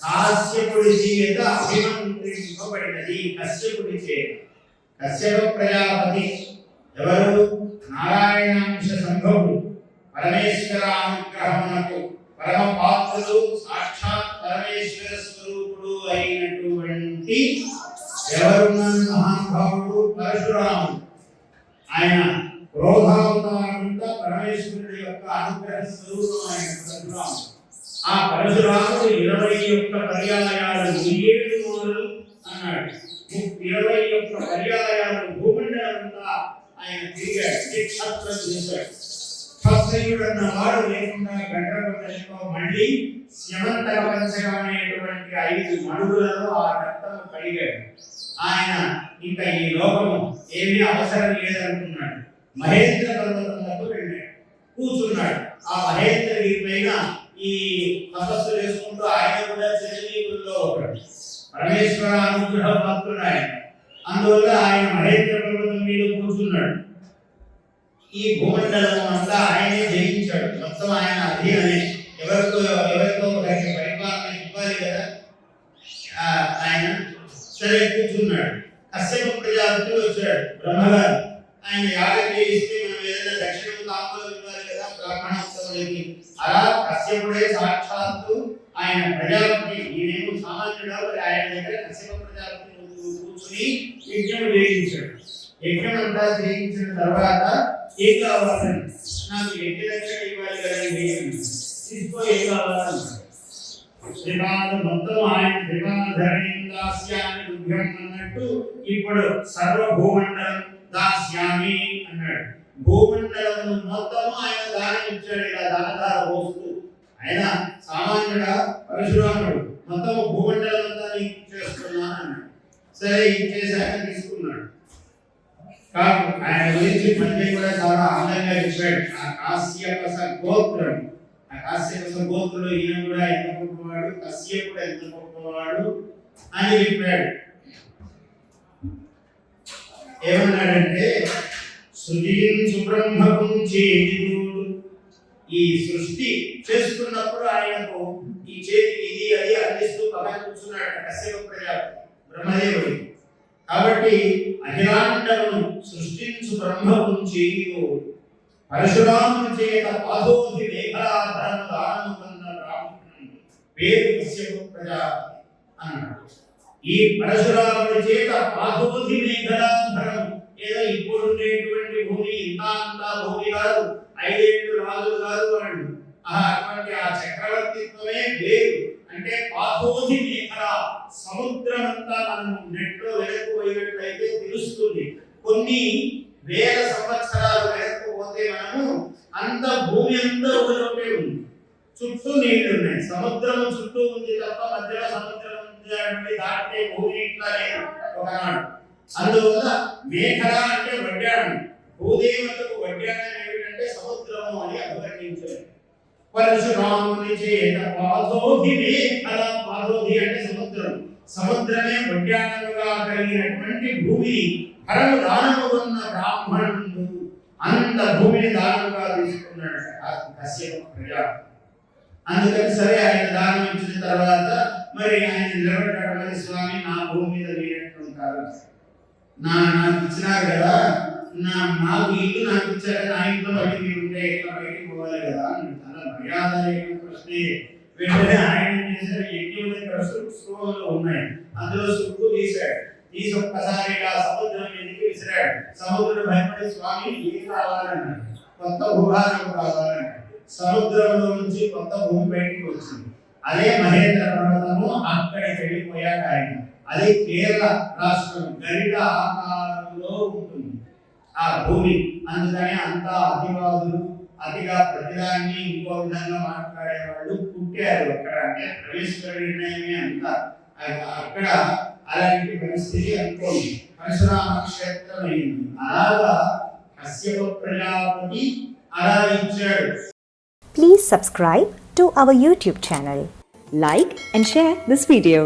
కాశ్యపుడి చేత అభిమంత్రింపబడినది. కశ్యపుడి చేత. కశ్యప ప్రజాపతి ఎవరు? నారాయణాంశ సంభవుడు, పరమేశ్వర అనుగ్రహమునకు పరమ పాత్రుడు, సాక్షాత్ పరమేశ్వర స్వరూపుడు అయినటువంటి ఎవరున్నాను మహానుభావుడు పరశురాముడు. ఆయన క్రోధావతారంతో పరమేశ్వరుడి యొక్క అనుగ్రహ స్వరూపం ఆయన పరశురాముడు. ఆ పరశురాముడు 21 పర్యాయాలు 7 మూలలు అన్నాడు. 21 పర్యాయాలు భూమండలంతా ఆయన తిరిగాడు, క్షత్రం చేశాడు. క్షత్రియుడు అన్న వాడు లేకుండా గండ్రగొండలో మళ్ళీ స్యమంతక పంచకం అనేటువంటి 5 మడుగులలో ఆ రక్తము కడిగాడు. ఆయన ఇంకా ఈ లోకము ఏమీ అవసరం లేదనుకున్నాడు. మహేంద్ర పర్వతంలో వెళ్ళాడు, కూర్చున్నాడు. ఆ మహేంద్రగిరి పైన ఈ తపస్సు చేసుకుంటూ ఆయన కూడా చిరంజీవుల్లో ఒకడు, పరమేశ్వర అనుగ్రహ పాత్రుడు ఆయన. అందువల్ల ఆయన మహేంద్ర పర్వతం మీద కూర్చున్నాడు. ఈ భూమండలం అంతా ఆయనే జయించాడు. మొత్తం ఆయన అధీనమే. ఎవరితో ఒకరికి పరిపాలన ఇవ్వాలి కదా. ఆయన సరే కూర్చున్నాడు. కశ్యప ప్రజాపతి వచ్చాడు, బ్రహ్మగారు. ఆయన యాగం చేయిస్తే మనం ఏదైనా దక్షిణం తాంబూలం ఇవ్వాలి కదా బ్రాహ్మణోత్సవానికి. అలా కశ్యపుడే సాక్షాత్తు ఆయన ప్రజాపతి. ఈయనేమో సామాన్యుడు. ఆయన దగ్గర కశ్యప ప్రజాపతి కూర్చుని యజ్ఞం చేయించాడు. యజ్ఞం అంతా చేయించిన తర్వాత ఏం కావాలని, నాకు యజ్ఞ దక్షిణ ఇవ్వాలి కదండి, తీసుకో ఏం కావాలన్నా. శ్రీపాద మొత్తం ఆయన శ్రీపాదరణి దాస్యామి దుర్గం అన్నట్టు ఇప్పుడు సర్వభూమండలం దాస్యామి అన్నాడు. భూమండలం మొత్తం ఆయన దానం ఇచ్చాడు. ఇలా దానధార పోస్తూ ఆయన సామాన్యుడా పరశురాముడు మొత్తం భూమండలం అంతా నీకు చేస్తున్నాను అన్నాడు. సరే ఇచ్చేసాక తీసుకున్నాడు. ఆయన గురించి మధ్య కూడా చాలా ఆనందంగా చెప్పాడు. ఆ కాశ్యపస గోత్రం, ఆ కాశ్యపస గోత్రులు ఈయన కూడా ఎంత గొప్పవాడు, కశ్యపుడు ఎంత గొప్పవాడు అని చెప్పాడు. ఏమన్నాడంటే సృజించు బ్రహ్మకు చేతిడు. ఈ సృష్టి చేస్తున్నప్పుడు ఆయనకు ఈ చేతి ఇది అది అందిస్తూ పక్కన కూర్చున్నాడు కశ్యప ప్రజాపతి బ్రహ్మదేవుడు. కాబట్టి అఖిలాండమును సృష్టించు బ్రహ్మకు చేయుడు. పరశురాముని చేత పాదోధి మేఘలాధరము దానము పొందిన బ్రాహ్మణుడు పేరు కశ్యప ప్రజాపతి అన్నాడు. ఈ పరశురాముని చేత పాదోధి మేఘలాధరం, ఏదో ఇప్పుడు ఉండేటువంటి భూమి ఇంత భూమి కాదు, 5 ఏళ్ళు రాజులు కాదు వాళ్ళు. అటువంటి ఆ చక్రవర్తిత్వమే వేరు. అంటే పాదోధి మేఘల, సముద్రమంతా మనం నెట్లో వెనక్కు పోయినట్లయితే తెలుస్తుంది. కొన్ని వేల సంవత్సరాలు వెనక్కు పోతే మనము అంత భూమి అంతా ఒకటే ఉంది, చుట్టూ నీళ్లు ఉన్నాయి. సముద్రం చుట్టూ ఉంది తప్ప మధ్యలో సముద్రం దాటితే భూమి ఇట్లా లేదు ఒకనాడు. అందువల్ల మేఘల అంటే వడ్డాణం. భూదేవతకు వడ్డాణం ఏమిటంటే సముద్రము అని అభివర్ణించారు. పరశురాముని చేత పాదోధి మేఘల, పాదోధి అంటే సముద్రం, సముద్రమే వడ్డాణముగా కలిగినటువంటి భూమిని పరము దానము ఉన్న బ్రాహ్మణుడు అంత భూమిని దానముగా తీసుకున్నాడు కశ్యప ప్రజాపతి. అందుకని సరే ఆయన దానం ఇచ్చిన తర్వాత మరి ఆయన నిలబడ్డాడు. మరి స్వామి నా భూమి మీద లేనట్టుంటారు, నాకు ఇచ్చినారు కదా, నాకు ఇల్లు నాకు ఇచ్చాక నా ఇంట్లో బయట మీరు ఉంటే ఎట్లా బయటికి పోవాలి కదా. చాలా మర్యాదైన ప్రశ్నే. వెంటనే ఆయన చేశారు, యజ్ఞం దగ్గర స్క్రోలు ఉన్నాయి, అందులో సుక్కు తీశాడు. తీసి ఒక్కసారి ఇలా సముద్రం ఎందుకు విసిరాడు. సముద్రుడు భయపడి స్వామి ఏం కావాలన్నాడు. కొత్త భూభాగం కావాలన్నాడు. సముద్రంలో నుంచి కొత్త భూమి బయటికి వచ్చింది. అదే మహేంద్ర పర్వతము. అక్కడికి వెళ్ళిపోయాక ఆయన, అది కేరళ రాష్ట్రం, గరిట ఆకారంలో ఉంటుంది ఆ భూమి. అందుకని అంతా అతివాదులు, అతిగా ప్రతిదాన్ని ఇంకో విధంగా మాట్లాడేవాళ్ళు పుట్టారు అక్కడ. అంటే పరమేశ్వర నిర్ణయమే అంతా అక్కడ. అలాంటి పరిస్థితి అనుకోండి పరశురామ క్షేత్రం అయింది. అలాగా కశ్యప ప్రజాపతి అలా ఇచ్చాడు. Please subscribe to our YouTube channel. Like and share this video.